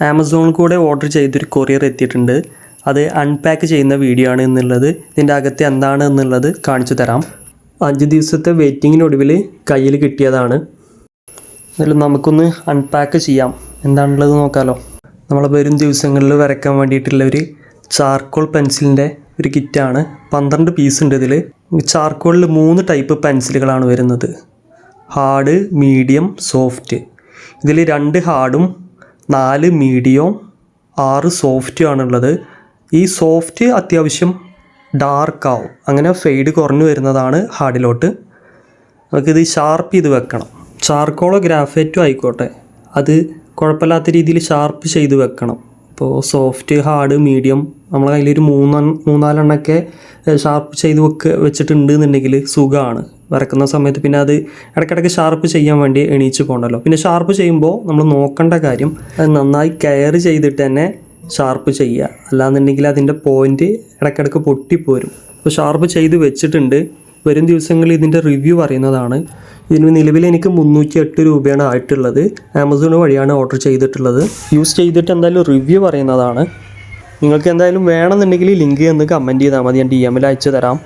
ആമസോണിൽ കൂടെ ഓർഡർ ചെയ്തൊരു കൊറിയർ എത്തിയിട്ടുണ്ട്. അത് അൺപാക്ക് ചെയ്യുന്ന വീഡിയോ ആണ് എന്നുള്ളത്. ഇതിൻ്റെ അകത്ത് എന്താണ് എന്നുള്ളത് കാണിച്ചു തരാം. 5 ദിവസത്തെ വെയിറ്റിങ്ങിനൊടുവിൽ കയ്യിൽ കിട്ടിയതാണ്. എന്നാലും നമുക്കൊന്ന് അൺപാക്ക് ചെയ്യാം. എന്താണുള്ളത് നോക്കാമല്ലോ. നമ്മൾ വരും ദിവസങ്ങളിൽ വരയ്ക്കാൻ വേണ്ടിയിട്ടുള്ള ഒരു ചാർക്കോൾ പെൻസിലിൻ്റെ ഒരു കിറ്റാണ്. 12 പീസ് ഉണ്ട് ഇതിൽ. ചാർക്കോളിൽ 3 ടൈപ്പ് പെൻസിലുകളാണ് വരുന്നത്. Hard, medium, soft. ഇതിൽ 2 ഹാർഡും 4 മീഡിയവും 6 സോഫ്റ്റും ആണുള്ളത്. ഈ സോഫ്റ്റ് അത്യാവശ്യം ഡാർക്ക് ആവും, അങ്ങനെ ഫെയ്ഡ് കുറഞ്ഞു വരുന്നതാണ് ഹാർഡിലോട്ട്. നമുക്കിത് ഷാർപ്പ് ചെയ്ത് വെക്കണം. ചാർക്കോളോ ഗ്രാഫൈറ്റോ ആയിക്കോട്ടെ, അത് കുഴപ്പമില്ലാത്ത രീതിയിൽ ഷാർപ്പ് ചെയ്ത് വെക്കണം. ഇപ്പോൾ സോഫ്റ്റ്, ഹാർഡ്, മീഡിയം നമ്മളെ കയ്യിലൊരു 3-4 എണ്ണമൊക്കെ ഷാർപ്പ് ചെയ്ത് വെച്ചിട്ടുണ്ട് എന്നുണ്ടെങ്കിൽ സുഖമാണ് വരക്കുന്ന സമയത്ത്. പിന്നെ അത് ഇടയ്ക്കിടയ്ക്ക് ഷാർപ്പ് ചെയ്യാൻ വേണ്ടി എണീച്ച് പോകണ്ടല്ലോ. പിന്നെ ഷാർപ്പ് ചെയ്യുമ്പോൾ നമ്മൾ നോക്കേണ്ട കാര്യം അത് നന്നായി കെയർ ചെയ്തിട്ട് തന്നെ ഷാർപ്പ് ചെയ്യുക. അല്ലാന്നുണ്ടെങ്കിൽ അതിൻ്റെ പോയിൻ്റ് ഇടയ്ക്കിടയ്ക്ക് പൊട്ടിപ്പോരും. അപ്പോൾ ഷാർപ്പ് ചെയ്ത് വെച്ചിട്ടുണ്ട്. വരും ദിവസങ്ങളിൽ ഇതിൻ്റെ റിവ്യൂ പറയുന്നതാണ്. ഇതിന് നിലവിൽ എനിക്ക് 308 രൂപയാണ് ആയിട്ടുള്ളത്. ആമസോൺ വഴിയാണ് ഓർഡർ ചെയ്തിട്ടുള്ളത്. യൂസ് ചെയ്തിട്ട് എന്തായാലും റിവ്യൂ പറയുന്നതാണ്. നിങ്ങൾക്ക് എന്തായാലും വേണമെന്നുണ്ടെങ്കിൽ ലിങ്ക് ഒന്ന് കമൻറ്റ് ചെയ്താൽ മതി, ഞാൻ DM അയച്ചു തരാം.